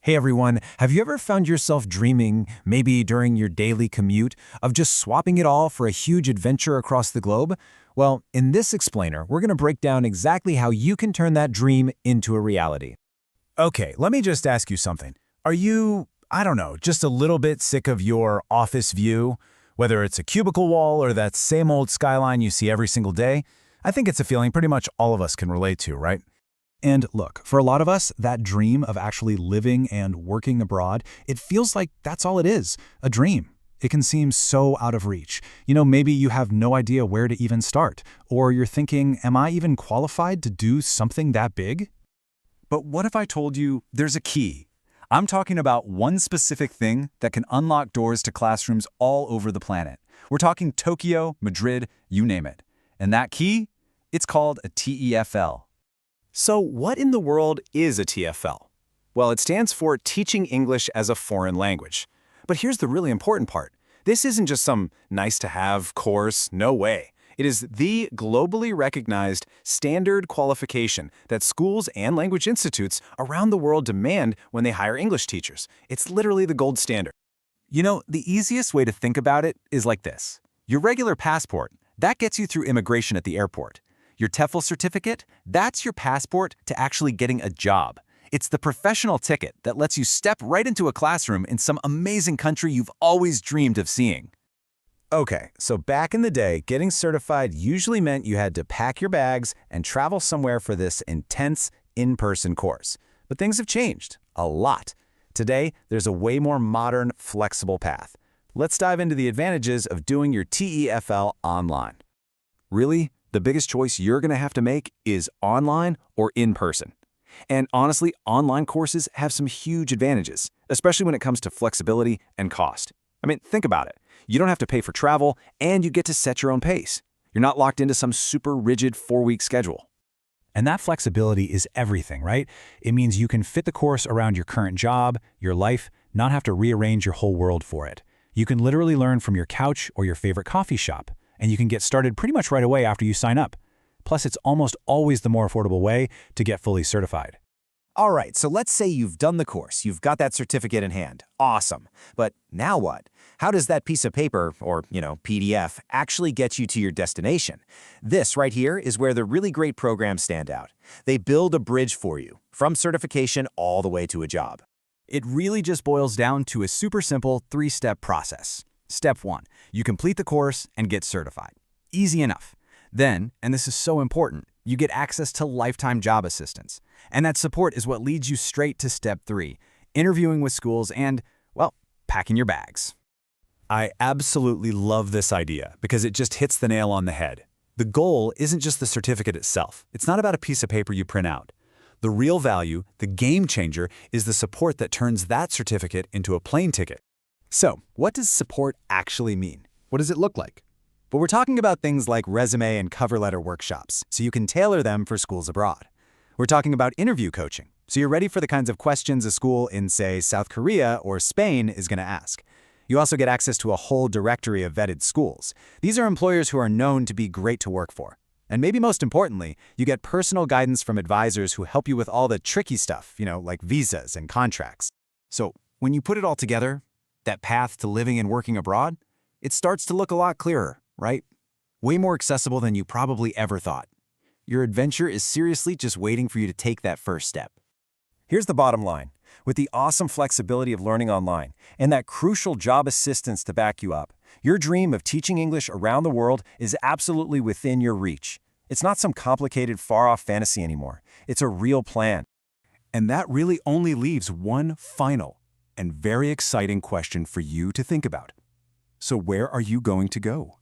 Hey everyone, have you ever found yourself dreaming, maybe during your daily commute, of just swapping it all for a huge adventure across the globe? Well, in this explainer, we're going to break down exactly how you can turn that dream into a reality. Okay, let me just ask you something. Are you, I don't know, just a little bit sick of your office view? Whether it's a cubicle wall or that same old skyline you see every single day? I think it's a feeling pretty much all of us can relate to, right? And look, for a lot of us, that dream of actually living and working abroad, it feels like that's all it is, a dream. It can seem so out of reach. Maybe you have no idea where to even start, or you're thinking, am I even qualified to do something that big? But what if I told you there's a key? I'm talking about one specific thing that can unlock doors to classrooms all over the planet. We're talking Tokyo, Madrid, you name it. And that key? It's called a TEFL. So what in the world is a TFL? Well, it stands for Teaching English as a Foreign Language. But here's the really important part. This isn't just some nice-to-have course, no way. It is the globally recognized standard qualification that schools and language institutes around the world demand when they hire English teachers. It's literally the gold standard. The easiest way to think about it is like this. Your regular passport, that gets you through immigration at the airport. Your TEFL certificate, that's your passport to actually getting a job. It's the professional ticket that lets you step right into a classroom in some amazing country you've always dreamed of seeing. Okay, so back in the day, getting certified usually meant you had to pack your bags and travel somewhere for this intense, in-person course. But things have changed, a lot. Today, there's a way more modern, flexible path. Let's dive into the advantages of doing your TEFL online. Really? The biggest choice you're going to have to make is online or in person. And honestly, online courses have some huge advantages, especially when it comes to flexibility and cost. Think about it. You don't have to pay for travel, and you get to set your own pace. You're not locked into some super rigid 4-week schedule. And that flexibility is everything, right? It means you can fit the course around your current job, your life, not have to rearrange your whole world for it. You can literally learn from your couch or your favorite coffee shop. And you can get started pretty much right away after you sign up. Plus, it's almost always the more affordable way to get fully certified. All right, so let's say you've done the course, you've got that certificate in hand. Awesome. But now what? How does that piece of paper, or, PDF, actually get you to your destination? This right here is where the really great programs stand out. They build a bridge for you, from certification all the way to a job. It really just boils down to a super simple 3-step process. Step 1. You complete the course and get certified. Easy enough. Then, and this is so important, you get access to lifetime job assistance. And that support is what leads you straight to Step 3, interviewing with schools and, well, packing your bags. I absolutely love this idea because it just hits the nail on the head. The goal isn't just the certificate itself. It's not about a piece of paper you print out. The real value, the game changer, is the support that turns that certificate into a plane ticket. So, what does support actually mean? What does it look like? Well, we're talking about things like resume and cover letter workshops, so you can tailor them for schools abroad. We're talking about interview coaching, so you're ready for the kinds of questions a school in, say, South Korea or Spain is going to ask. You also get access to a whole directory of vetted schools. These are employers who are known to be great to work for. And maybe most importantly, you get personal guidance from advisors who help you with all the tricky stuff, like visas and contracts. So, when you put it all together, that path to living and working abroad, it starts to look a lot clearer, right? Way more accessible than you probably ever thought. Your adventure is seriously just waiting for you to take that first step. Here's the bottom line. With the awesome flexibility of learning online and that crucial job assistance to back you up, your dream of teaching English around the world is absolutely within your reach. It's not some complicated, far-off fantasy anymore. It's a real plan. And that really only leaves one final and very exciting question for you to think about. So where are you going to go?